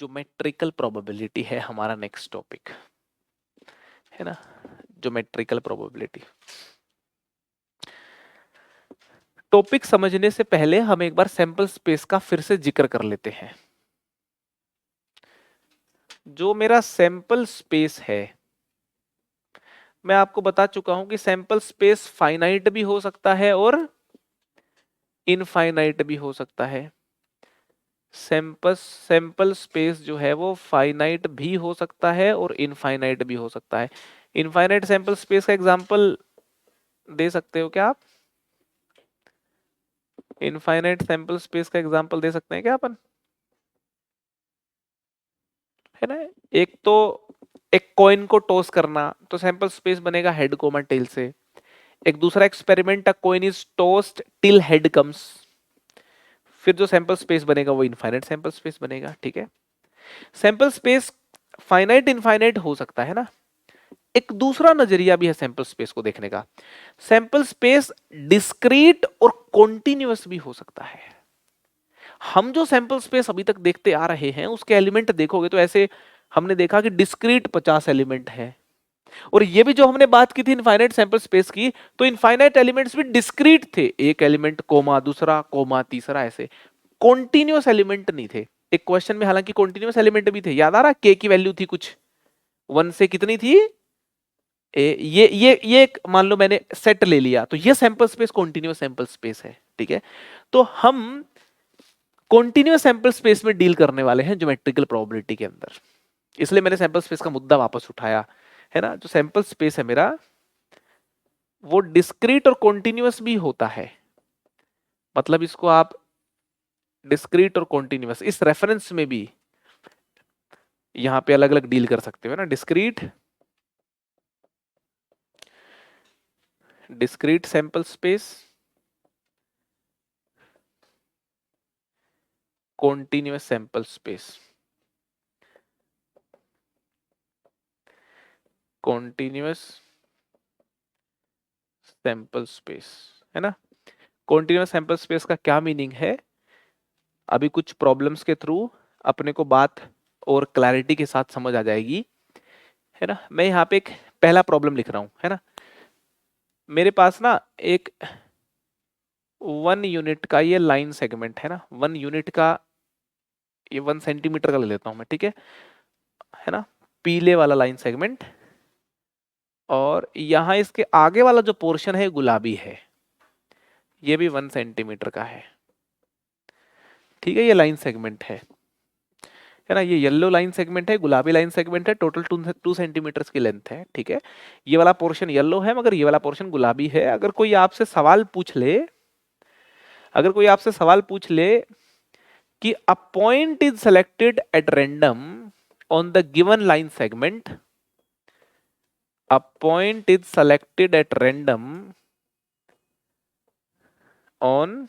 Geometrical probability है हमारा next topic, है ना। ज्योमेट्रिकल प्रोबेबिलिटी टॉपिक समझने से पहले हम एक बार सैंपल स्पेस का फिर से जिक्र कर लेते हैं। जो मेरा सैंपल स्पेस है, मैं आपको बता चुका हूं कि सैंपल स्पेस फाइनाइट भी हो सकता है और इनफाइनाइट भी हो सकता है। सैंपल स्पेस जो है वो फाइनाइट भी हो सकता है और इनफाइनाइट भी हो सकता है। इनफाइनाइट सैंपल स्पेस का एग्जांपल दे सकते हो क्या आप? इनफाइनाइट सैंपल स्पेस का एग्जांपल दे सकते हैं क्या अपन? है ना। एक तो एक कॉइन को टॉस करना, तो सैंपल स्पेस बनेगा हेड कोमा टेल से। एक दूसरा experiment, a coin is tossed till head comes, फिर जो सैंपल स्पेस बनेगा वो इनफाइनाइट सैंपल स्पेस बनेगा। ठीक है, सैंपल स्पेस फाइनाइट इनफाइनाइट हो सकता है ना। एक दूसरा नजरिया भी है सैंपल स्पेस को देखने का। सैंपल स्पेस डिस्क्रीट और कॉन्टिन्यूअस भी हो सकता है। हम जो सैंपल स्पेस अभी तक देखते आ रहे हैं उसके एलिमेंट देखोगे तो ऐसे हमने देखा कि डिस्क्रीट 50 एलिमेंट है, और ये भी जो हमने बात की थी इनफाइनाइट सैंपल स्पेस की, तो इनफाइनाइट एलिमेंट्स भी डिस्क्रीट थे, एक एलिमेंट कोमा दूसरा कोमा तीसरा, ऐसे कॉन्टिन्यूअस एलिमेंट नहीं थे। एक क्वेश्चन में हालांकि कॉन्टिन्यूअस एलिमेंट भी थे, याद आ रहा, के की वैल्यू थी कुछ 1 से कितनी थी, ये एक मान लो मैंने सेट ले लिया, तो ये sample space continuous sample space है। ठीक है, तो हम कॉन्टिन्यूअस सैंपल स्पेस में डील करने वाले हैं ज्योमेट्रिकल प्रोबेबिलिटी के अंदर, इसलिए मैंने सैंपल स्पेस का मुद्दा वापस उठाया, है ना। जो सैंपल स्पेस है मेरा वो डिस्क्रीट और कॉन्टिन्यूअस भी होता है, मतलब इसको आप डिस्क्रीट और कॉन्टिन्यूअस इस रेफरेंस में भी यहां पे अलग अलग डील कर सकते हो ना। Discrete sample space, continuous sample space, continuous sample space, है ना। कॉन्टिन्यूअस सैंपल स्पेस का क्या मीनिंग है, अभी कुछ प्रॉब्लम्स के थ्रू अपने को बात और क्लैरिटी के साथ समझ आ जाएगी, है ना। मैं यहाँ पे एक पहला प्रॉब्लम लिख रहा हूं, है ना। मेरे पास ना एक 1 यूनिट का ये लाइन सेगमेंट है ना, 1 यूनिट का, ये 1 सेंटीमीटर का ले लेता हूं मैं, ठीक है ना, पीले वाला लाइन सेगमेंट, और यहां इसके आगे वाला जो पोर्शन है गुलाबी है, ये भी 1 सेंटीमीटर का है। ठीक है, ये लाइन सेगमेंट है ना। ये येलो लाइन सेगमेंट है, गुलाबी लाइन सेगमेंट है, टोटल 2 सेंटीमीटर की लेंथ है। ठीक है, ये वाला पोर्शन येलो है मगर ये वाला पोर्शन गुलाबी है। अगर कोई आपसे सवाल पूछ ले, अगर कोई आपसे सवाल पूछ ले कि a point is selected at random on the given line segment, a point is selected at random on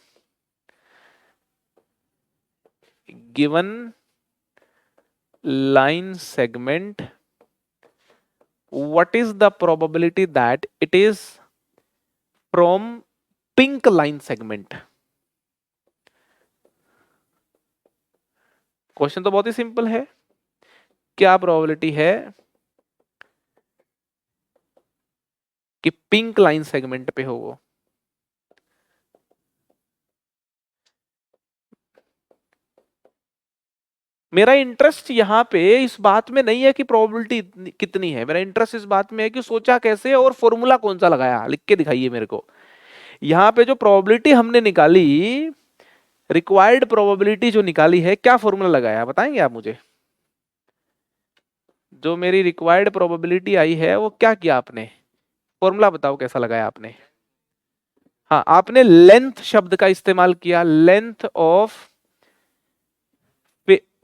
given line segment, what is the probability that it is from pink line segment? Question तो बहुत ही simple है, क्या probability है कि pink line segment पे हो वो? मेरा इंटरेस्ट यहाँ पे इस बात में नहीं है कि प्रोबेबिलिटी कितनी है, मेरा इंटरेस्ट इस बात में है कि सोचा कैसे और फॉर्मूला कौन सा लगाया, लिख के दिखाइए मेरे को। यहाँ पे जो प्रोबेबिलिटी हमने निकाली, रिक्वायर्ड प्रोबेबिलिटी जो निकाली है, क्या फॉर्मूला लगाया बताएंगे आप मुझे? जो मेरी रिक्वायर्ड प्रोबेबिलिटी आई है वो क्या किया आपने, फॉर्मूला बताओ कैसा लगाया आपने? हाँ, आपने लेंथ शब्द का इस्तेमाल किया, लेंथ ऑफ,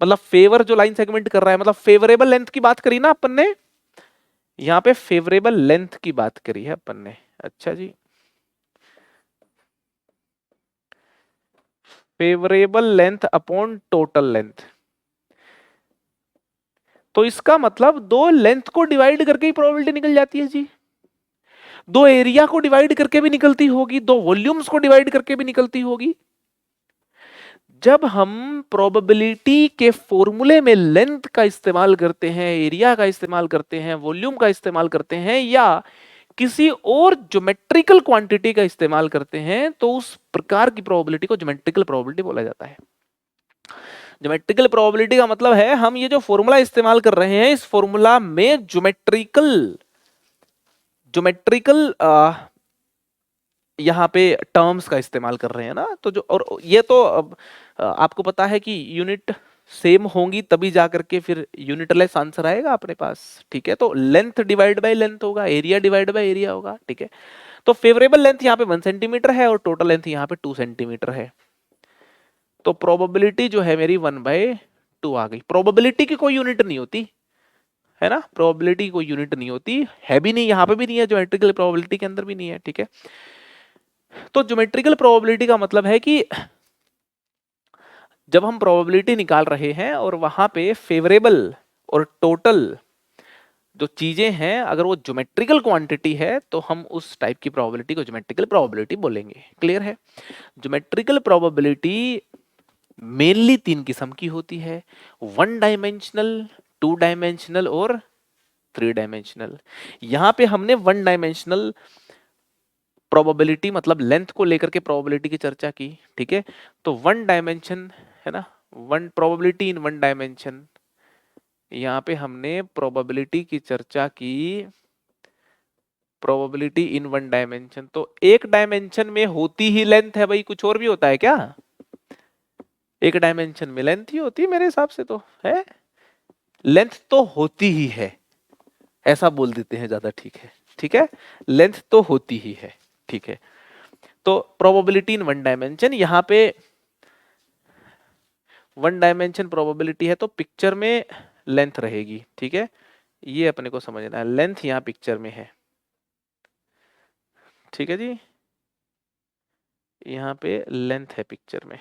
मतलब फेवर जो लाइन सेगमेंट कर रहा है, मतलब फेवरेबल लेंथ की बात करी ना अपन ने, यहाँ पे फेवरेबल लेंथ की बात करी है अपन ने। अच्छा जी, favourable length upon total length, तो इसका मतलब दो लेंथ को डिवाइड करके ही प्रोबेबिलिटी निकल जाती है जी, दो एरिया को डिवाइड करके भी निकलती होगी, दो वॉल्यूम्स को डिवाइड करके भी निकलती होगी। जब हम प्रोबेबिलिटी के फॉर्मूले में लेंथ का इस्तेमाल करते हैं, एरिया का इस्तेमाल करते हैं, वॉल्यूम का इस्तेमाल करते हैं, या किसी और ज्योमेट्रिकल क्वांटिटी का इस्तेमाल करते हैं, तो उस प्रकार की प्रोबेबिलिटी को ज्योमेट्रिकल प्रोबेबिलिटी बोला जाता है। ज्योमेट्रिकल प्रोबेबिलिटी का मतलब है हम ये जो फॉर्मूला इस्तेमाल कर रहे हैं, इस फॉर्मूला में ज्योमेट्रिकल ज्योमेट्रिकल यहाँ पे टर्म्स का इस्तेमाल कर रहे हैं ना। तो जो, और ये तो आपको पता है कि यूनिट सेम होंगी तभी जाकर के फिर यूनिटलेस आंसर आएगा अपने पास। ठीक है, तो लेंथ डिवाइड बाय लेंथ होगा, एरिया डिवाइड बाय एरिया होगा। ठीक है, तो फेवरेबल लेंथ यहाँ पे 1 सेंटीमीटर है और टोटल लेंथ यहाँ पे 2 सेंटीमीटर है। तो प्रोबेबिलिटी जो है मेरी 1/2 आ गई। प्रोबेबिलिटी की कोई यूनिट नहीं होती है ना, प्रोबेबिलिटी कोई यूनिट नहीं होती है, भी नहीं, यहाँ पे भी नहीं है, ज्योमेट्रिकल प्रोबेबिलिटी के अंदर भी नहीं है। ठीक है, तो ज्योमेट्रिकल प्रोबेबिलिटी का मतलब है कि जब हम प्रोबेबिलिटी निकाल रहे हैं और वहां पे फेवरेबल और टोटल जो चीजें हैं, अगर वो ज्योमेट्रिकल क्वांटिटी है तो हम उस टाइप की प्रोबेबिलिटी को ज्योमेट्रिकल प्रोबेबिलिटी बोलेंगे। क्लियर है? ज्योमेट्रिकल प्रोबेबिलिटी मेनली 3 किस्म की होती है, 1 डायमेंशनल, 2 डायमेंशनल और 3 डायमेंशनल। यहां पे हमने 1 डायमेंशनल प्रोबेबिलिटी मतलब लेंथ को लेकर के प्रोबेबिलिटी की चर्चा की। ठीक है, तो 1 डायमेंशन है ना, 1 प्रोबेबिलिटी इन 1 डायमेंशन, यहाँ पे हमने प्रोबेबिलिटी की चर्चा की, प्रोबेबिलिटी इन 1 डायमेंशन। तो एक डायमेंशन में होती ही लेंथ है भाई, कुछ और भी होता है क्या? एक डायमेंशन में लेंथ ही होती है मेरे हिसाब से, तो है लेंथ तो होती ही है, ऐसा बोल देते हैं ज्यादा ठीक है। ठीक है, लेंथ तो होती ही है। ठीक है, तो प्रोबेबिलिटी इन 1 डायमेंशन, यहाँ पे 1 डायमेंशन प्रोबेबिलिटी है तो पिक्चर में लेंथ रहेगी। ठीक है, ये अपने को समझना है, लेंथ यहाँ पिक्चर में है। ठीक है जी, यहाँ पे लेंथ है पिक्चर में।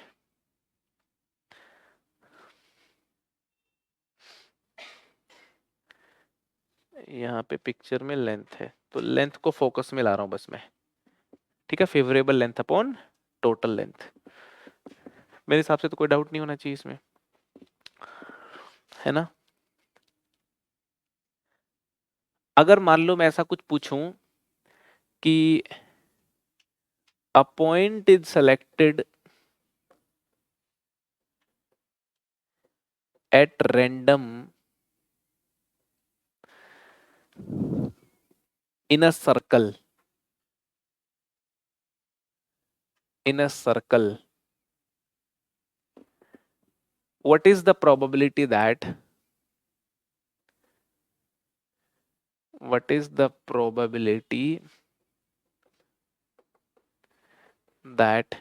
यहाँ पे पिक्चर में लेंथ है, तो लेंथ को फोकस में ला रहा हूं बस मैं। ठीक है, favourable length upon total length, मेरे हिसाब से तो कोई डाउट नहीं होना चाहिए इसमें, है ना। अगर मान लो मैं ऐसा कुछ पूछूं कि a point is selected at random in a circle, in a circle, what is the probability that, what is the probability that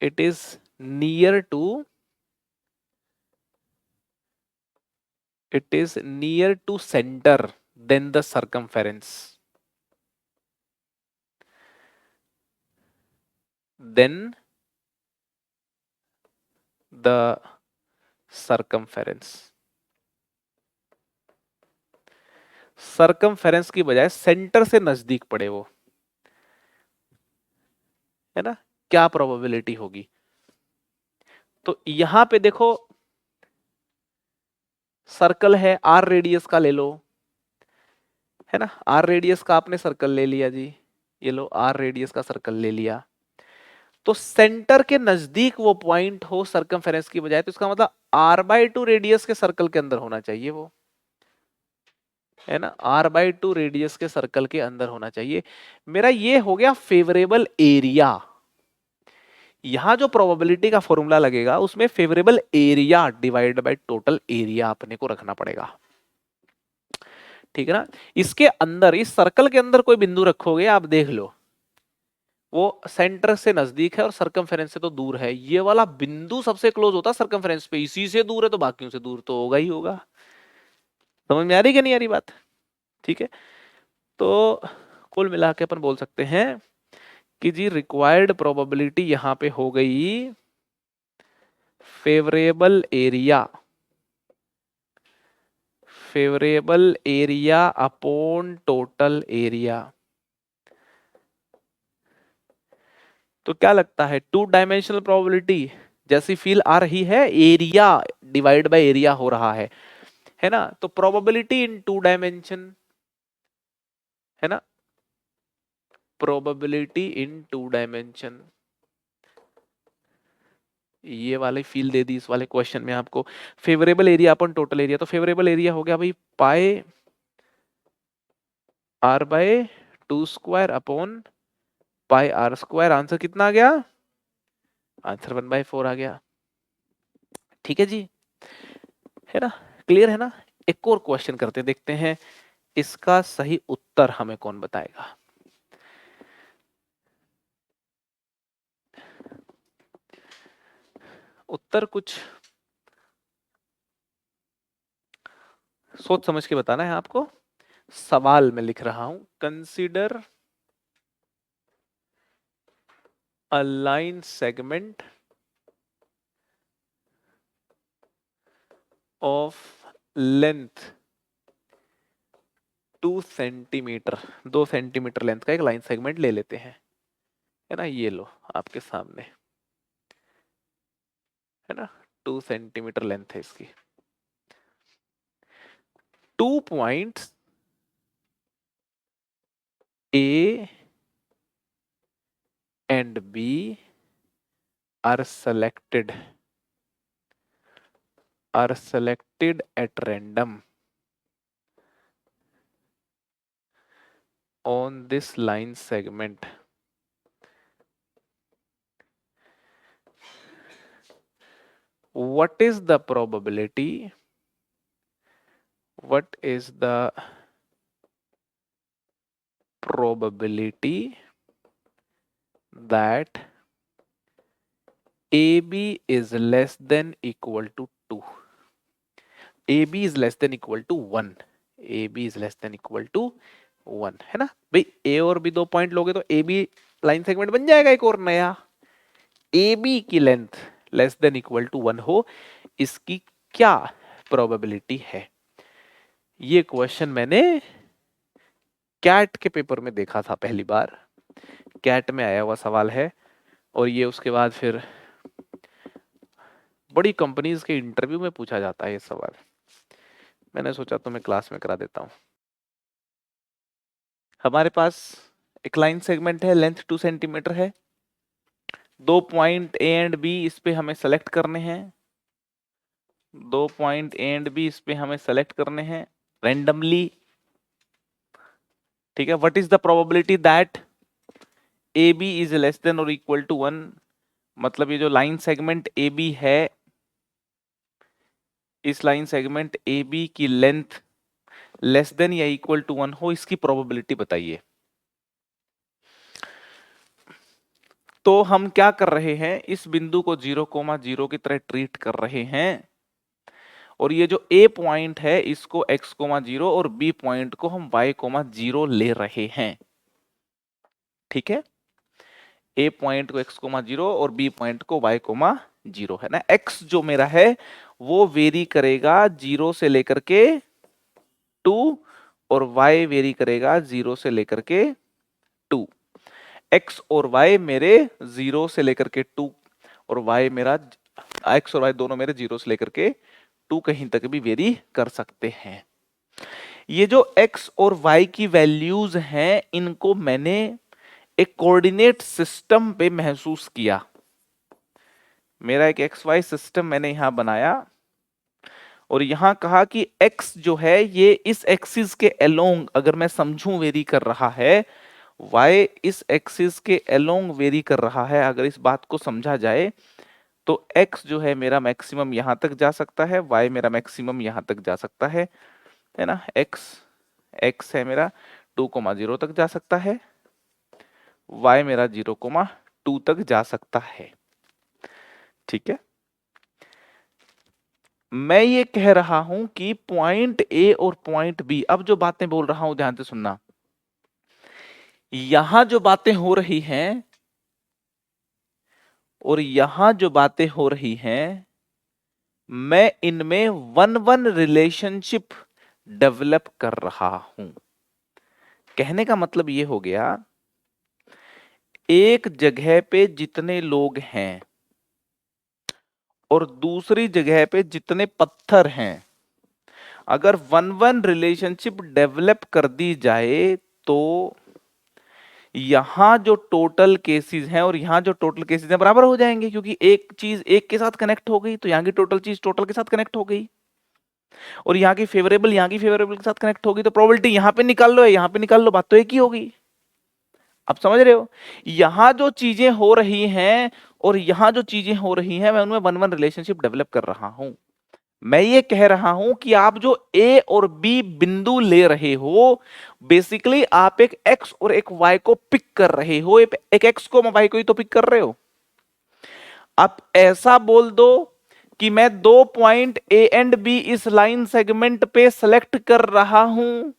it is near to, it is near to center than the circumference, then the circumference, circumference की बजाय centre से नजदीक पड़े वो, है ना, क्या probability होगी। तो यहां पे देखो सर्कल है, आर रेडियस का ले लो, है ना, आर रेडियस का आपने सर्कल ले लिया जी, ये लो आर रेडियस का सर्कल ले लिया, तो सेंटर के नजदीक वो पॉइंट हो सर्कमफेरेंस की बजाय, तो इसका मतलब r/2 रेडियस के सर्कल के अंदर होना चाहिए वो, है ना, r/2 रेडियस के सर्कल के अंदर होना चाहिए। मेरा ये हो गया फेवरेबल एरिया। यहां जो प्रोबेबिलिटी का फॉर्मूला लगेगा उसमें favourable area divide by total area अपने को रखना पड़ेगा। ठीक है ना, इसके अंदर, इस सर्कल के अंदर कोई बिंदु रखोगे आप, देख लो वो सेंटर से नजदीक है और सर्कमफेरेंस से तो दूर है, ये वाला बिंदु सबसे क्लोज होता है सर्कमफेरेंस पे, इसी से दूर है तो बाकियों से दूर तो होगा ही होगा। समझ में आ रही कि नहीं आ रही बात? ठीक है, तो कुल मिला के अपन बोल सकते हैं कि जी रिक्वायर्ड प्रोबेबिलिटी यहां पे हो गई favourable area, favourable area upon total area. तो क्या लगता है, टू डायमेंशनल प्रोबेबिलिटी जैसी फील आ रही है, एरिया डिवाइड बाय एरिया हो रहा है ना। तो प्रोबेबिलिटी इन टू डायमेंशन, है ना, प्रोबेबिलिटी इन टू डायमेंशन, ये वाले फील दे दी इस वाले क्वेश्चन में आपको। Favourable area upon total area, तो फेवरेबल एरिया हो गया भाई pi R by 2 square upon pi R square. Answer कितना आ गया, आंसर 1/4 आ गया। ठीक है जी, है ना, क्लियर है ना। एक और क्वेश्चन करते देखते हैं इसका सही उत्तर हमें कौन बताएगा। उत्तर कुछ सोच समझ के बताना है आपको। सवाल में लिख रहा हूं, consider a line segment of length 2 centimetre, 2 centimetre length का एक लाइन सेगमेंट ले लेते हैं, है ना। ये लो आपके सामने, है ना, 2 सेंटीमीटर लेंथ है इसकी। 2 points A and B are selected at random on this line segment. What is the probability? What is the probability that AB is less than equal to 2? AB is less than equal to 1. AB is less than equal to 1, है ना भाई। A और B 2 point लोगे तो AB line segment बन जाएगा एक और नया। AB की length less than equal to 1 हो, इसकी क्या प्रोबेबिलिटी है। ये क्वेश्चन मैंने कैट के पेपर में देखा था पहली बार, कैट में आया हुआ सवाल है। और ये उसके बाद फिर बड़ी कंपनीज के इंटरव्यू में पूछा जाता है ये सवाल। मैंने सोचा तो मैं क्लास में करा देता हूं। हमारे पास एक लाइन सेगमेंट है, लेंथ 2 सेंटीमीटर है, 2 पॉइंट ए एंड बी इस पे हमें सेलेक्ट करने हैं, 2 पॉइंट ए एंड बी इस पे हमें सेलेक्ट करने हैं रैंडमली। ठीक है, what is the probability that A B is less than और इक्वल टू 1। मतलब ये जो लाइन सेगमेंट ए बी है, इस लाइन सेगमेंट ए बी की लेंथ लेस देन या इक्वल टू 1 हो, इसकी प्रोबेबिलिटी बताइए। तो हम क्या कर रहे हैं, इस बिंदु को 0,0 की तरह ट्रीट कर रहे हैं, और ये जो ए पॉइंट है इसको x,0 और बी पॉइंट को हम y,0 ले रहे हैं। ठीक है, ए पॉइंट को x,0 और बी पॉइंट को y,0 है ना। x जो मेरा है वो वेरी करेगा 0 से लेकर के 2, और y वेरी करेगा 0 से लेकर के 2। x और y मेरे 0 से लेकर के 2, और y मेरा, x और y दोनों मेरे 0 से लेकर के 2 कहीं तक भी वेरी कर सकते हैं। ये जो x और y की वैल्यूज हैं, इनको मैंने एक कोऑर्डिनेट सिस्टम पे महसूस किया। मेरा एक XY सिस्टम मैंने यहां बनाया, और यहां कहा कि x जो है ये इस एक्सिस के अलोंग अगर मैं समझूं वेरी कर रहा है, y इस एक्सिस के अलोंग वेरी कर रहा है। अगर इस बात को समझा जाए तो x जो है मेरा मैक्सिमम यहां तक जा सकता है, y मेरा मैक्सिमम यहां तक जा सकता है ना। x है मेरा 2,0 तक जा सकता है, y मेरा 0,2 तक जा सकता है। ठीक है, मैं ये कह रहा हूं कि पॉइंट ए और पॉइंट बी, अब जो बातें बोल रहा हूं ध्यान से सुनना, यहां जो बातें हो रही हैं और यहां जो बातें हो रही हैं, मैं इनमें 1-1 रिलेशनशिप डेवलप कर रहा हूं। कहने का मतलब ये हो गया, एक जगह पे जितने लोग हैं और दूसरी जगह पे जितने पत्थर हैं, अगर 1-1 रिलेशनशिप डेवलप कर दी जाए तो यहां जो टोटल केसेस हैं और यहां जो टोटल केसेस हैं बराबर हो जाएंगे, क्योंकि एक चीज एक के साथ कनेक्ट हो गई तो यहां की टोटल चीज टोटल के साथ कनेक्ट हो गई, और यहां की फेवरेबल के साथ कनेक्ट होगी, तो प्रोबेबिलिटी यहां पे निकाल लो, यहां पे निकाल लो, बात तो एक ही होगी। आप समझ रहे हो? यहां जो चीजें हो रही हैं और यहां जो चीजें हो रही हैं, मैं उनमें 1-1 रिलेशनशिप डेवलप कर रहा हूं। मैं ये कह रहा हूं कि आप जो ए और बी बिंदु ले रहे हो, बेसिकली आप एक एक्स और एक वाई को पिक कर रहे हो, एक एक्स को वाई को ही तो पिक कर रहे हो। आप ऐसा बोल दो कि मैं 2 पॉइंट ए एंड बी इस लाइन सेगमेंट पे सेलेक्ट कर रहा हूं,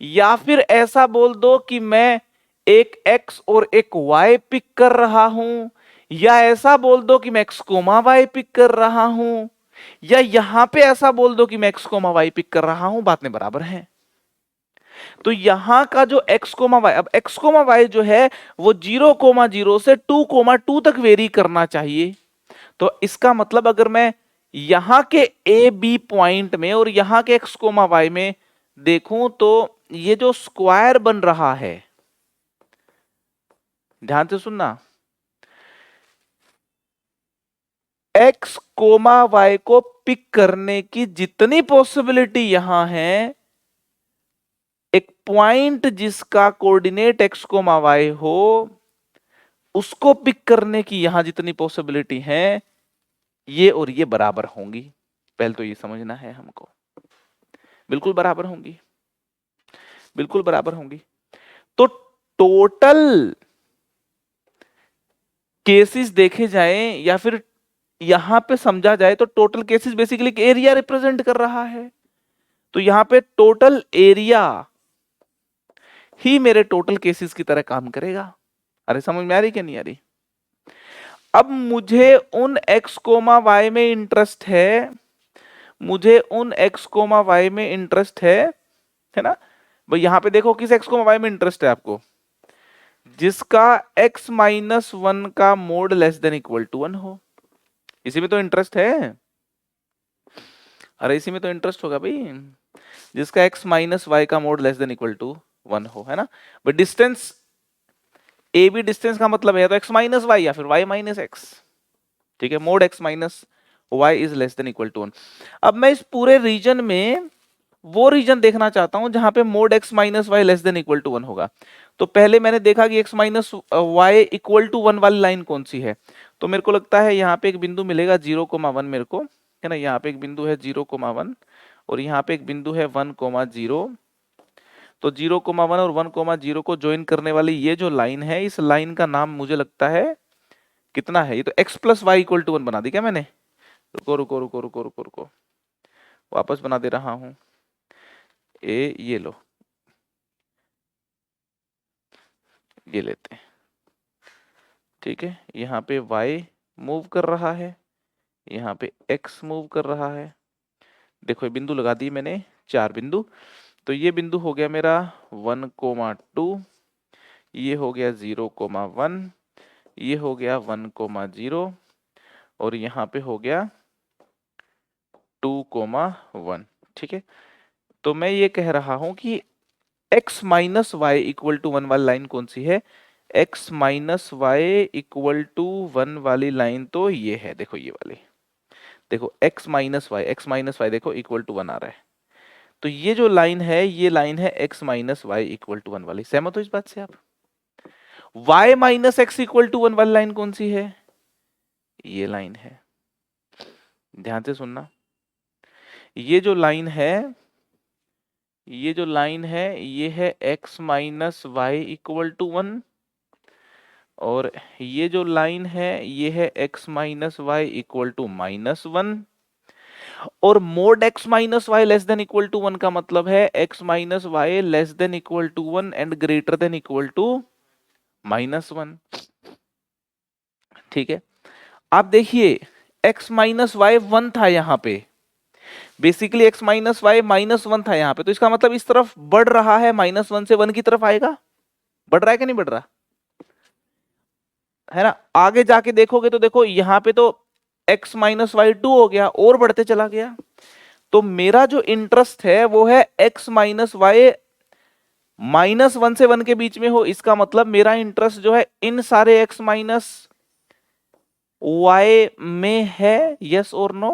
या फिर ऐसा बोल दो कि मैं एक एक्स और एक वाई पिक कर रहा हूं, या ऐसा बोल दो कि मैं एक्स कोमा वाई पिक कर रहा हूं, या यहां पे ऐसा बोल दो कि मैं एक्स कोमा वाई पिक कर रहा हूं, बात में बराबर है। तो यहां का जो एक्स कोमा वाई, अब एक्स कोमा वाई जो है वो 0,0 से 2,2 तक वेरी करना चाहिए। तो इसका मतलब अगर मैं यहां के ए बी पॉइंट में और यहां के एक्स कोमा वाई में देखूं तो ये जो स्क्वायर बन रहा है, ध्यान से सुनना, एक्स कोमा वाई को पिक करने की जितनी पॉसिबिलिटी यहां है, एक पॉइंट जिसका कोऑर्डिनेट एक्स कोमा वाई हो उसको पिक करने की यहां जितनी पॉसिबिलिटी है, ये और ये बराबर होंगी। पहले तो ये समझना है हमको, बिल्कुल बराबर होंगी, बिल्कुल बराबर होंगी। तो टोटल केसेस देखे जाएं या फिर यहां पे समझा जाए तो total cases basically area represent कर रहा है। तो यहां पे टोटल एरिया ही मेरे टोटल केसेस की तरह काम करेगा। अरे समझ में आ रही क्या नहीं आ रही? अब मुझे उन x कोमा y में इंटरेस्ट है, मुझे उन x कोमा y में इंटरेस्ट है ना भाई? यहां पे देखो किस x कोमा y में इंटरेस्ट है आपको, जिसका x माइनस 1 का mod less than equal to 1 हो, इसी में तो इंटरेस्ट है। अरे इसी में तो इंटरेस्ट होगा भाई, जिसका x माइनस वाई का mod less than equal to 1 हो, है ना? But distance A B distance का मतलब है तो x माइनस वाई या फिर y माइनस एक्स, ठीक है? Mod x minus y is less than equal to 1। अब मैं इस पूरे रीजन में वो रीजन देखना चाहता हूं जहां पे mod x minus y less than equal to 1 होगा। तो पहले मैंने देखा कि x minus y equal to 1 वाली लाइन कौन सी है, तो मेरे को लगता है यहाँ पे एक बिंदु मिलेगा 0,1 मेरे को, है ना? यहाँ पे एक बिंदु है 0,1 और यहाँ पे एक बिंदु है 1,0। तो 0,1 और 1,0 को ज्वाइन करने वाली ये जो लाइन है, इस लाइन का नाम मुझे लगता है कितना है, ये तो x plus y equal to 1 बना दी क्या मैंने? रुको रुको रुको रुको रुको रुको, वापस बना दे रहा हूं। ये लो, ये लेते हैं, ठीक है? यहाँ पे y मूव कर रहा है, यहाँ पे x मूव कर रहा है। देखो ये बिंदु लगा दी मैंने, 4 बिंदु। तो ये बिंदु हो गया मेरा 1,2, ये हो गया 0,1, ये हो गया 1,0 और यहाँ पे हो गया 2,1, ठीक है? तो मैं ये कह रहा हूं कि x minus y equal to 1 वाली लाइन कौन सी है? x minus y equal to 1 वाली लाइन तो ये है, देखो ये वाली, देखो x माइनस वाई देखो इक्वल टू 1 आ रहा है। तो ये जो लाइन है, ये लाइन है x minus y equal to 1 वाली। सहमत हो इस बात से आप? y minus x equal to 1 वाली लाइन कौन सी है? ये लाइन है, ध्यान से सुनना। ये जो लाइन है, ये जो लाइन है, ये है x minus y equal to 1, और ये जो लाइन है ये है x minus y equal to -1। और mod x minus y less than equal to 1 का मतलब है x minus y less than equal to 1 and greater than equal to -1, ठीक है? आप देखिए x माइनस वाई 1 था यहाँ पे, बेसिकली x माइनस वाई -1 था यहाँ पे, तो इसका मतलब इस तरफ बढ़ रहा है, -1 से 1 की तरफ आएगा। बढ़ रहा है कि नहीं बढ़ रहा? है ना। आगे जाके देखोगे तो देखो यहाँ पे तो x माइनस वाई 2 हो गया और बढ़ते चला गया। तो मेरा जो इंटरेस्ट है वो है x माइनस वाई -1 से 1 के बीच में हो। इसका मतलब मेरा इंटरेस्ट जो है इन सारे x माइनस वाई में है, यस और नो।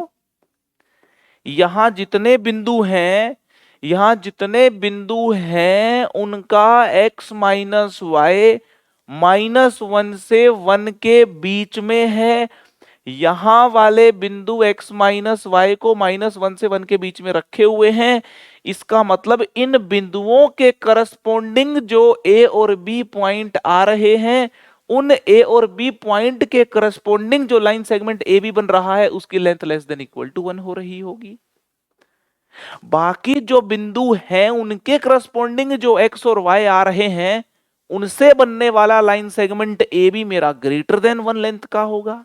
यहां जितने बिंदु हैं, यहां जितने बिंदु हैं उनका x माइनस वाई -1 से 1 के बीच में है। यहां वाले बिंदु x माइनस वाई को -1 से 1 के बीच में रखे हुए हैं। इसका मतलब इन बिंदुओं के करस्पॉन्डिंग जो a और b पॉइंट आ रहे हैं, उन a और b पॉइंट के करस्पॉन्डिंग जो लाइन सेगमेंट ए बी बन रहा है उसकी length less than equal to 1 हो रही होगी। बाकी जो बिंदु हैं उनके करस्पॉन्डिंग जो x और y आ रहे हैं, उनसे बनने वाला लाइन सेगमेंट ए बी मेरा ग्रेटर देन 1 लेंथ का होगा।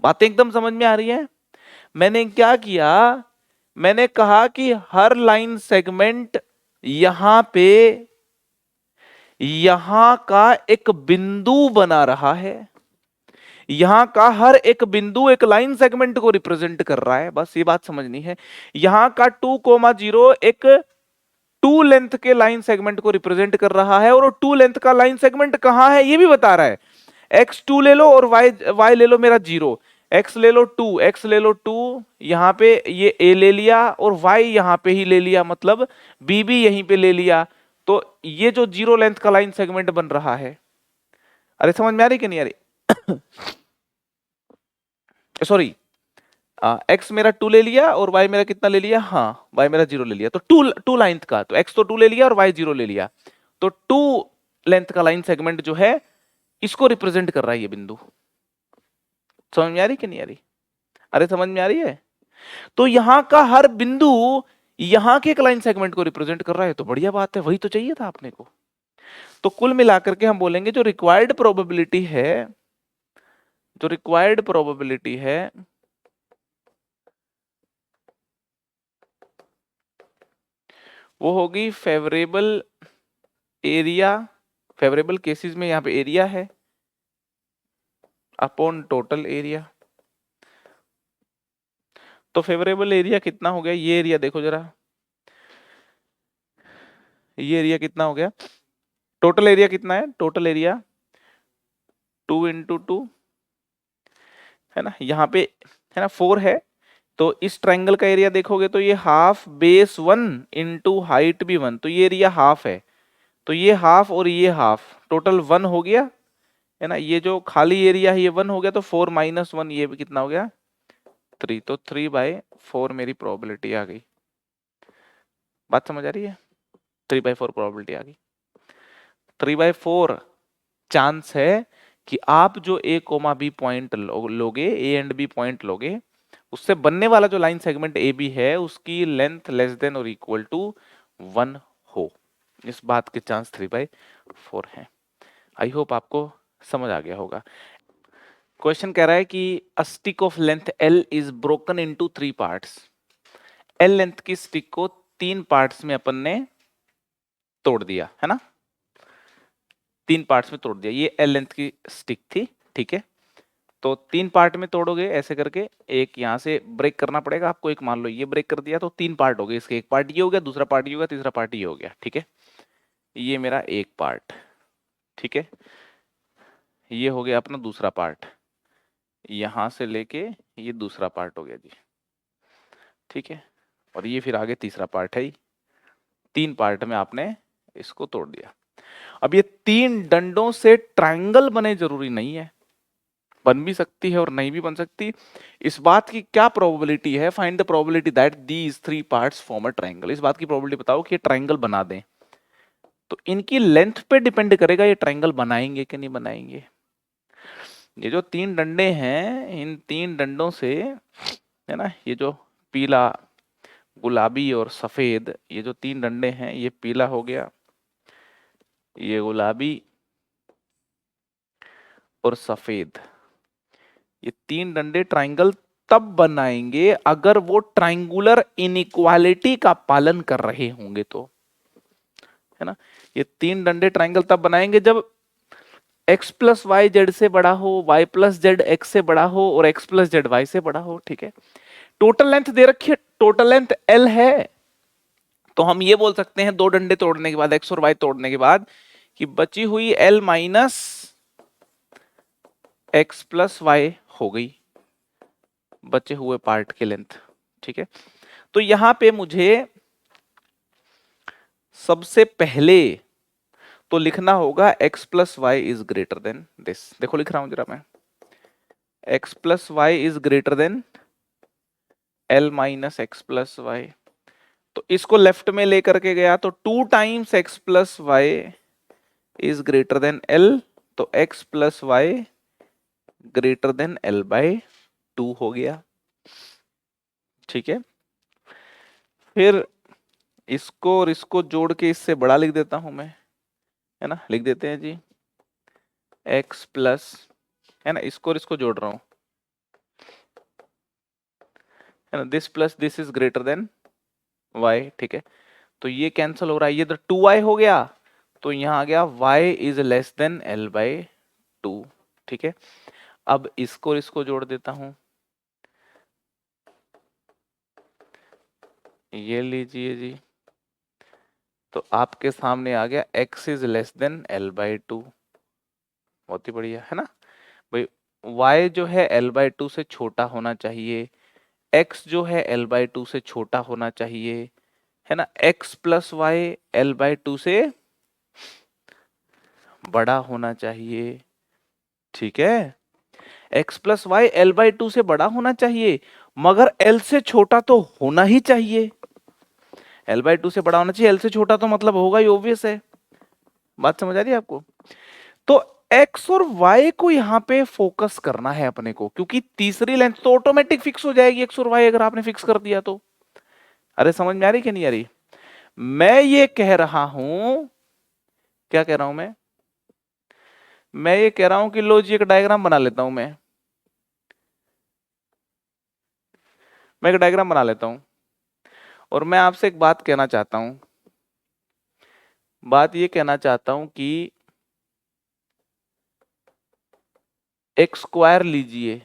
बातें एकदम समझ में आ रही है। मैंने क्या किया, मैंने कहा कि हर लाइन सेगमेंट यहां पे यहां का एक बिंदु बना रहा है। यहां का हर एक बिंदु एक लाइन सेगमेंट को रिप्रेजेंट कर रहा है, बस ये बात समझनी है। यहां का 2,0 एक 2 लेंथ के लाइन सेगमेंट को रिप्रेजेंट कर रहा है, और 2 लेंथ का लाइन सेगमेंट कहां है ये भी बता रहा है। x2 ले लो और y ले लो मेरा 0, x ले लो 2, x ले लो 2, यहां पे ये a ले लिया और y यहां पे ही ले लिया, मतलब b भी यहीं पे ले लिया। तो ये जो 0 लेंथ का लाइन सेगमेंट बन रहा है, अरे समझ में आ रही कि नहीं आ रही? सॉरी, x मेरा 2 ले लिया और y मेरा कितना ले लिया, हाँ y मेरा 0 ले लिया। तो 2 लेंथ का, तो x तो 2 ले लिया और y 0 ले लिया, तो 2 लेंथ का लाइन सेगमेंट जो है इसको रिप्रेजेंट कर रहा है ये बिंदु। समझ में आ रही कि नहीं आ रही? अरे समझ में आ रही है। तो यहां का हर बिंदु यहां के एक लाइन सेगमेंट को रिप्रेजेंट कर रहा है, तो बढ़िया बात है, वही तो चाहिए था आपने को। तो कुल मिलाकर के हम बोलेंगे जो रिक्वायर्ड प्रोबेबिलिटी है, जो रिक्वायर्ड प्रोबेबिलिटी है वो होगी फेवरेबल एरिया, फेवरेबल केसेस में यहां पे एरिया है अपॉन टोटल एरिया। तो फेवरेबल एरिया कितना हो गया, ये एरिया देखो जरा, ये एरिया कितना हो गया, टोटल एरिया कितना है, टोटल एरिया 2 इंटू 2 है ना, यहाँ पे है ना 4 है। तो इस ट्रायंगल का एरिया देखोगे तो ये हाफ बेस 1 इंटू हाइट भी 1, तो ये एरिया हाफ है। तो ये हाफ और ये हाफ टोटल 1 हो गया है ना। ये जो खाली एरिया है ये 1 हो गया, तो 4 माइनस 1 ये भी कितना हो गया 3, तो 3/4 मेरी प्रोबेबिलिटी आ गई। बात समझ आ रही है? 3/4 प्रोबेबिलिटी आ गई। 3/4 चांस है कि आप जो a कोमा बी पॉइंट लोगे, a एंड b पॉइंट लोगे, उससे बनने वाला जो लाइन सेगमेंट ए बी है उसकी लेंथ लेस देन और इक्वल टू 1 हो। इस बात के चांस 3/4 हैं। आई होप आपको समझ आ गया होगा। क्वेश्चन कह रहा है कि a stick of length L is broken into 3 parts. L length की स्टिक को 3 पार्ट्स में अपन ने तोड़ दिया है ना, 3 पार्ट्स में तोड़ दिया। ये L लेंथ की स्टिक थी, ठीक है। तो 3 पार्ट में तोड़ोगे ऐसे करके, एक यहां से ब्रेक करना पड़ेगा आपको, एक मान लो ये ब्रेक कर दिया तो 3 पार्ट हो गए इसके, एक पार्ट ये हो गया, दूसरा पार्ट ये हो गया, तीसरा पार्ट ये हो गया, ठीक है। ये मेरा एक पार्ट, ठीक है। ये हो गया अपना दूसरा पार्ट, यहां से लेके ये दूसरा पार्ट हो गया जी, ठीक है। और ये फिर आगे तीसरा पार्ट है, 3 पार्ट में आपने इसको तोड़ दिया। अब ये 3 डंडों से ट्रायंगल बने जरूरी नहीं है, बन भी सकती है और नहीं भी बन सकती। इस बात की क्या प्रोबेबिलिटी है, find the probability that these 3 parts form a triangle. इस बात की प्रोबेबिलिटी बताओ कि ये ट्रायंगल बना दें। तो इनकी लेंथ पे डिपेंड करेगा ये ट्रायंगल बनाएंगे कि नहीं बनाएंगे। ये जो 3 डंडे हैं, इन 3 डंडों से है ना, ये जो पीला, गुलाबी और सफेद, ये जो 3 डंडे हैं, ये पीला हो गया, ये गुलाबी और सफेद, ये 3 डंडे ट्रायंगल तब बनाएंगे अगर वो ट्रायंगुलर इनइक्वालिटी का पालन कर रहे होंगे तो, है ना। ये 3 डंडे ट्रायंगल तब बनाएंगे जब x प्लस वाई जेड से बड़ा हो, y प्लस जेड एक्स से बड़ा हो और x प्लस जेड वाई से बड़ा हो। ठीक है, टोटल लेंथ दे रखी है, टोटल लेंथ l है, तो हम ये बोल सकते हैं दो डंडे तोड़ने के बाद, x और y तोड़ने के बाद, कि बची हुई l minus x plus y हो गई बचे हुए पार्ट की लेंथ। ठीक है, तो यहां पे मुझे सबसे पहले तो लिखना होगा x plus y is greater than this. देखो लिख रहा हूं जरा मैं, x plus y is greater than l minus x plus y. तो इसको लेफ्ट में लेकर के गया तो 2 times x plus y is greater than l, तो x plus y greater than l by 2 हो गया। ठीक है, फिर इसको और इसको जोड़ के इससे बड़ा लिख देता हूं मैं, है ना, लिख देते हैं जी x प्लस, है ना, इसको और इसको जोड़ रहा हूं, है ना, this plus this is greater then y। ठीक है, तो ये कैंसिल हो रहा है, ये तो 2y हो गया, तो यहां आ गया y is less then l by 2। ठीक है, अब इसको और इसको जोड़ देता हूं, ये लीजिए जी, तो आपके सामने आ गया x is less then l by 2। बहुत ही बढ़िया, है ना भाई, y जो है l बाई 2 से छोटा होना चाहिए, x जो है l बाई 2 से छोटा होना चाहिए, है ना, x plus y l by 2 से बड़ा होना चाहिए। ठीक है, x plus y l by 2 से बड़ा होना चाहिए, मगर l से छोटा तो होना ही चाहिए। l बाई 2 से बड़ा होना चाहिए, l से छोटा तो मतलब होगा ही, ऑब्वियस है। बात समझ आ रही है आपको? तो x और y को यहां पे फोकस करना है अपने को, क्योंकि तीसरी लेंथ तो ऑटोमेटिक फिक्स हो जाएगी x और y, अगर आपने फिक्स कर दिया तो। अरे समझ में आ रही कि नहीं आ रही? मैं ये कह रहा हूं, क्या कह रहा हूं मैं ये कह रहा हूं कि लो जी एक डायग्राम बना लेता हूं मैं एक डायग्राम बना लेता हूं, और मैं आपसे एक बात कहना चाहता हूं। बात ये कहना चाहता हूं कि एक स्क्वायर लीजिए,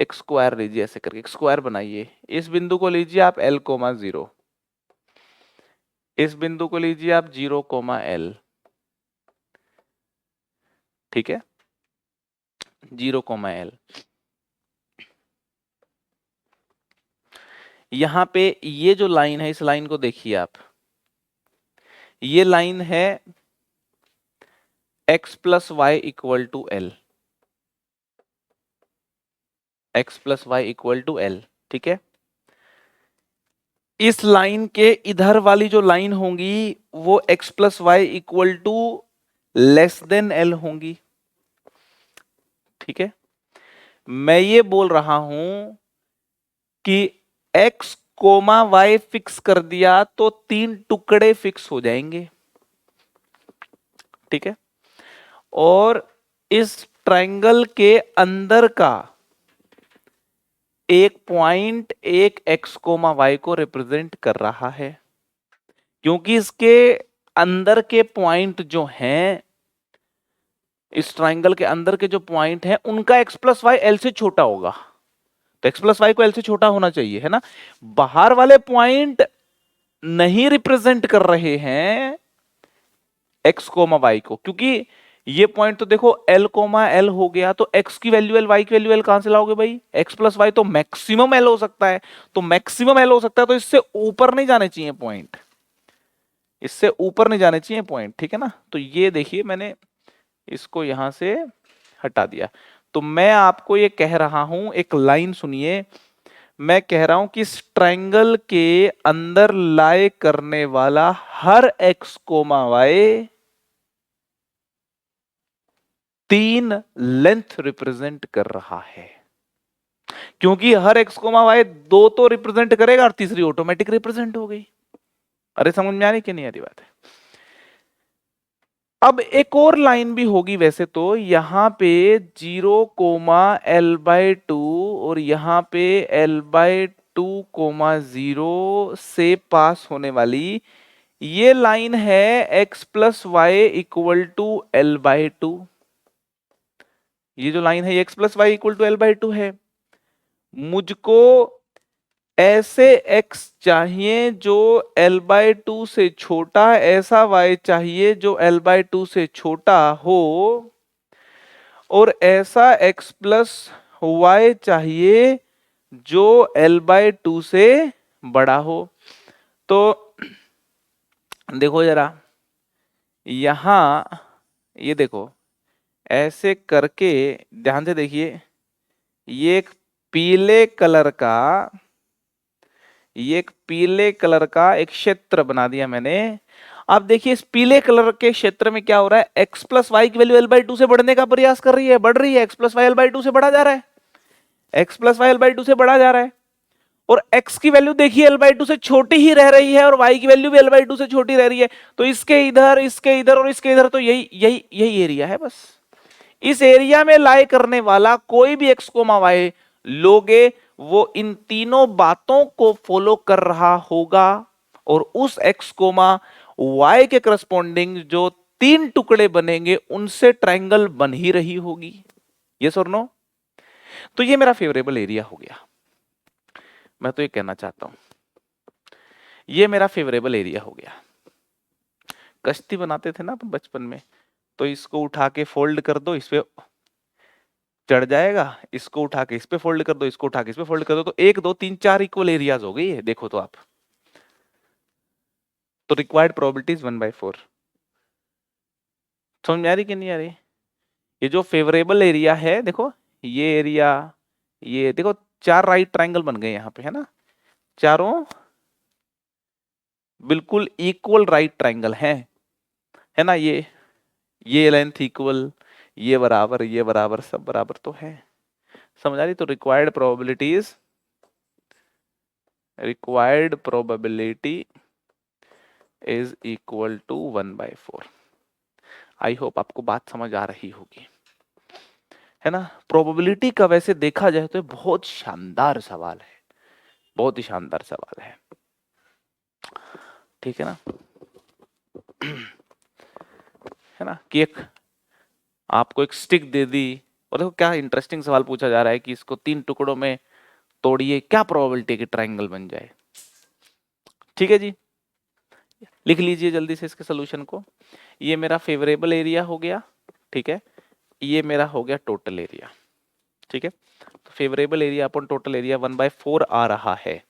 एक स्क्वायर लीजिए, ऐसे करके एक स्क्वायर बनाइए। इस बिंदु को लीजिए आप l कोमा 0, इस बिंदु को लीजिए आप 0 कोमा l। ठीक है, 0 कोमा l। यहां पे ये जो लाइन है, इस लाइन को देखिए आप, ये लाइन है x plus y equal to L, x plus y equal to L. ठीक है, इस लाइन के इधर वाली जो लाइन होंगी वो x plus y equal to less than L होंगी। ठीक है, मैं ये बोल रहा हूं कि x कोमा y फिक्स कर दिया तो 3 टुकड़े फिक्स हो जाएंगे। ठीक है, और इस ट्रायंगल के अंदर का एक पॉइंट एक x कोमा वाई को रिप्रेजेंट कर रहा है, क्योंकि इसके अंदर के पॉइंट जो हैं, इस ट्रायंगल के अंदर के जो पॉइंट हैं उनका x प्लस वाई एल से छोटा होगा, तो x प्लस वाई को एल से छोटा होना चाहिए, है ना। बाहर वाले पॉइंट नहीं रिप्रेजेंट कर रहे हैं x कोमा वाई को, क्योंकि ये पॉइंट तो देखो l कोमा एल हो गया, तो x की वैल्यू एल, y की वैल्यू एल कहां से लाओगे भाई? x प्लस वाई तो मैक्सिमम एल हो सकता है, तो मैक्सिमम एल हो सकता है, तो इससे ऊपर नहीं जाने चाहिए पॉइंट, इससे ऊपर नहीं जाने चाहिए पॉइंट। ठीक है ना, तो ये देखिए मैंने इसको यहां से हटा दिया। तो मैं आपको ये कह रहा हूं, एक लाइन सुनिए, मैं कह रहा हूं कि इस ट्रायंगल के अंदर लाए करने वाला हर x comma y 3 length represent कर रहा है, क्योंकि हर x कोमा वाई 2 तो रिप्रेजेंट करेगा और तीसरी ऑटोमेटिक रिप्रेजेंट हो गई। अरे समझ में आ रही कि नहीं आ रही बात है? अब एक और लाइन भी होगी वैसे तो, यहां पे 0 कोमा एल बाई 2 और यहां पे एल बाई 2 कोमा 0 से पास होने वाली ये लाइन है x plus y equal to L by two. ये जो लाइन है x plus y equal to L by two है। मुझको ऐसे x चाहिए जो l बाई टू से छोटा, ऐसा y चाहिए जो l बाई टू से छोटा हो, और ऐसा x प्लस वाई चाहिए जो l बाई टू से बड़ा हो। तो देखो जरा, यहां ये देखो, ऐसे करके ध्यान से देखिए, ये एक पीले कलर का, ये एक पीले कलर का एक क्षेत्र बना दिया मैंने। अब देखिए इस पीले कलर के क्षेत्र में क्या हो रहा है, x प्लस वाई की वैल्यू एल बाई टू से बढ़ने का प्रयास कर रही है, बढ़ रही है, x plus y L by two से बढ़ा जा रहा है, x plus y L by two से बढ़ा जा रहा है। और x की वैल्यू देखिए एल बाई टू से छोटी ही रह रही है, और y की वैल्यू भी एल बाई टू से छोटी रह रही है। तो इसके इधर, इसके इधर और इसके इधर, तो यही यही यही एरिया है बस। इस एरिया में लाई करने वाला कोई भी x कोमा y लोगे, वो इन तीनों बातों को फॉलो कर रहा होगा, और उस x कोमा y के करस्पॉन्डिंग जो तीन टुकड़े बनेंगे उनसे ट्रायंगल बन ही रही होगी। यस और नो? तो ये मेरा फेवरेबल एरिया हो गया। मैं तो ये कहना चाहता हूं, ये मेरा फेवरेबल एरिया हो गया। कश्ती बनाते थे ना अपन बचपन में, तो इसको उठा के फोल्ड कर दो, इस पे चढ़ जाएगा, इसको उठा के इस पे फोल्ड कर दो, इसको उठा के इस पे फोल्ड कर दो, तो 1 2 3 4 इक्वल एरियाज हो गई है। देखो तो आप, तो रिक्वायर्ड प्रोबेबिलिटीज 1/4। समझ में आ रही कि नहीं आ रही? ये जो फेवरेबल एरिया है, देखो ये एरिया, ये देखो 4 राइट ट्रायंगल बन गए यहाँ पे, है ना? चारों बिल्कुल इक्वल राइट ट्रायंगल है ना? ये लेंथ इक्वल, ये बराबर, ये बराबर, सब बराबर तो है। समझ आ रही? तो required probability is equal to 1/4। I hope आपको बात समझ आ रही होगी, है ना? प्रोबेबिलिटी का वैसे देखा जाए तो बहुत शानदार सवाल है, बहुत ही शानदार सवाल है, ठीक है ना? है ना कि एक आपको एक स्टिक दे दी, और देखो क्या इंटरेस्टिंग सवाल पूछा जा रहा है कि इसको 3 टुकड़ों में तोड़िए, क्या प्रोबेबिलिटी कि ट्रायंगल बन जाए। ठीक है जी, लिख लीजिए जल्दी से इसके सोल्यूशन को। ये मेरा फेवरेबल एरिया हो गया, ठीक है? ये मेरा हो गया टोटल एरिया, ठीक है? तो favourable area upon total area 1/4 आ रहा है।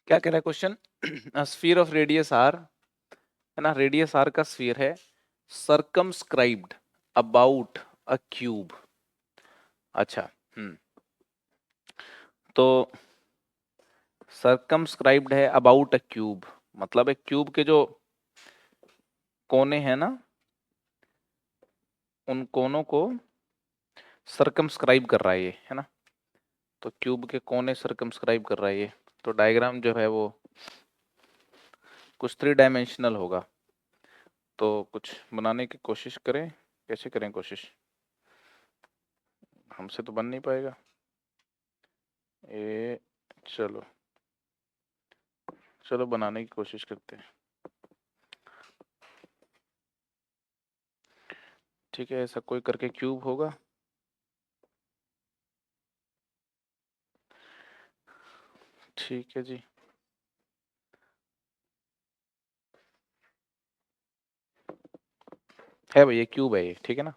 क्या कह रहा है question? Sphere of radius R, है ना? रेडियस आर का स्फीयर है, सर्कमस्क्राइब्ड अबाउट अ क्यूब। अच्छा, तो सर्कमस्क्राइब्ड है अबाउट अ क्यूब, मतलब एक क्यूब के जो कोने हैं ना, उन कोनों को सर्कमस्क्राइब कर रहा है ये, है ना? तो क्यूब के कोने सर्कमस्क्राइब कर रहा है ये। तो डायग्राम जो है वो कुछ 3 डायमेंशनल होगा। तो कुछ बनाने की कोशिश करें, कैसे करें कोशिश? हमसे तो बन नहीं पाएगा ये। चलो चलो बनाने की कोशिश करते हैं, ठीक है? ऐसा कोई करके क्यूब होगा, ठीक है जी। है भाई, ये क्यूब है ये, ठीक है ना?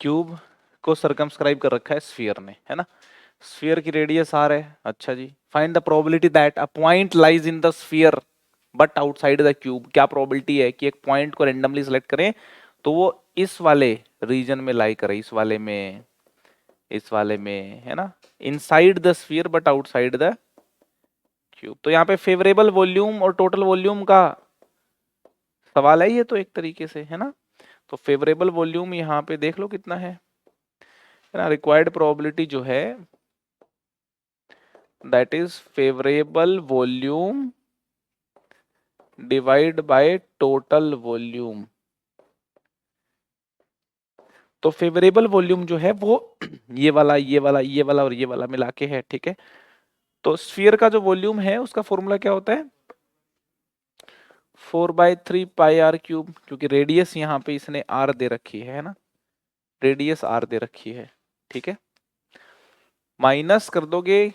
क्यूब को सर्कमस्क्राइब कर रखा है स्फीयर ने, है ना? स्फीयर की रेडियस आर है। अच्छा जी, find the probability that a point lies in the sphere but outside the cube. क्या प्रोबेबिलिटी है कि एक पॉइंट को रेंडमली सिलेक्ट करें तो वो इस वाले रीजन में लाई करे, इस वाले में, इस वाले में, है ना? Inside the sphere but outside the cube. तो यहाँ पे फेवरेबल वॉल्यूम और टोटल वॉल्यूम का सवाल है ये तो, एक तरीके से, है ना? तो फेवरेबल वॉल्यूम यहाँ पे देख लो कितना है ना? रिक्वायर्ड प्रोबेबिलिटी जो है that is favourable volume divide by total volume. तो फेवरेबल वॉल्यूम जो है वो ये वाला ये वाला ये वाला और ये वाला मिला के है, ठीक है। तो स्फीयर का जो वॉल्यूम है उसका फॉर्मूला क्या होता है, 4/3 पाई आर क्यूब, क्योंकि रेडियस यहाँ पे इसने आर दे रखी है ना, रेडियस आर दे रखी है, ठीक है। माइनस कर दोगे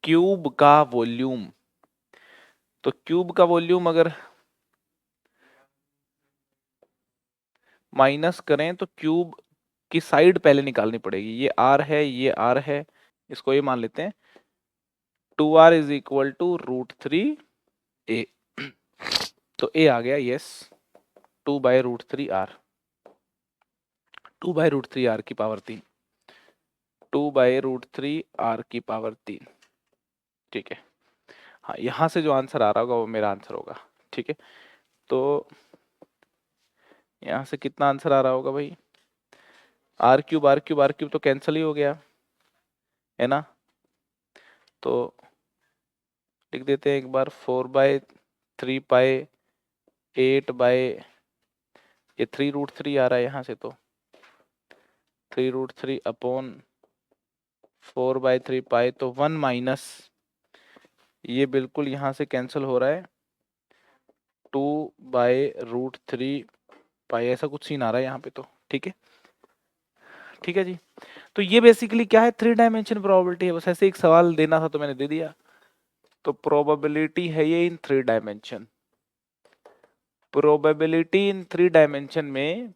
क्यूब का वॉल्यूम, तो क्यूब का वॉल्यूम अगर माइनस करें तो क्यूब की साइड पहले निकालनी पड़ेगी, ये आर है ये आर है, इसको ये मान लेते हैं 2r is equal to √3a। तो a आ गया, यस 2/√3r, 2/√3r की पावर 3, 2/√3r की पावर 3, ठीक है। हाँ, यहां से जो आंसर आ रहा होगा वो मेरा आंसर होगा, ठीक है। तो यहां से कितना आंसर आ रहा होगा भाई, r³ तो कैंसिल ही हो गया है ना, तो लिख देते हैं एक बार 4/3 पाई 8 ये 3√3 आ रहा है यहाँ से, तो 3√3 अपॉन 4/3 पाई, तो 1 माइनस ये बिल्कुल यहाँ से कैंसिल हो रहा है 2/√3 पाई, ऐसा कुछ सीन आ रहा है यहाँ पे, तो ठीक है, ठीक है जी। तो ये बेसिकली क्या है, 3 डायमेंशन प्रोबेबिलिटी है, बस ऐसे एक सवाल देना था तो मैंने दे दिया। तो प्रोबेबिलिटी है ये इन 3 डायमेंशन, प्रोबेबिलिटी इन 3 डायमेंशन में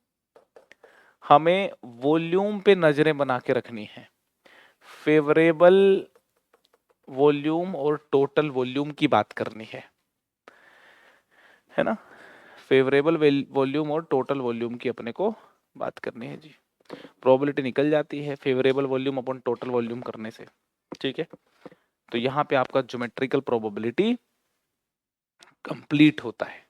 हमें वॉल्यूम पे नजरें बना के रखनी है, फेवरेबल वॉल्यूम और टोटल वॉल्यूम की बात करनी है ना, फेवरेबल वॉल्यूम और टोटल वॉल्यूम की अपने को बात करनी है जी। प्रोबेबिलिटी निकल जाती है फेवरेबल वॉल्यूम अपन टोटल वॉल्यूम करने से, ठीक है। तो यहाँ पे आपका ज्योमेट्रिकल प्रोबेबिलिटी कंप्लीट होता है।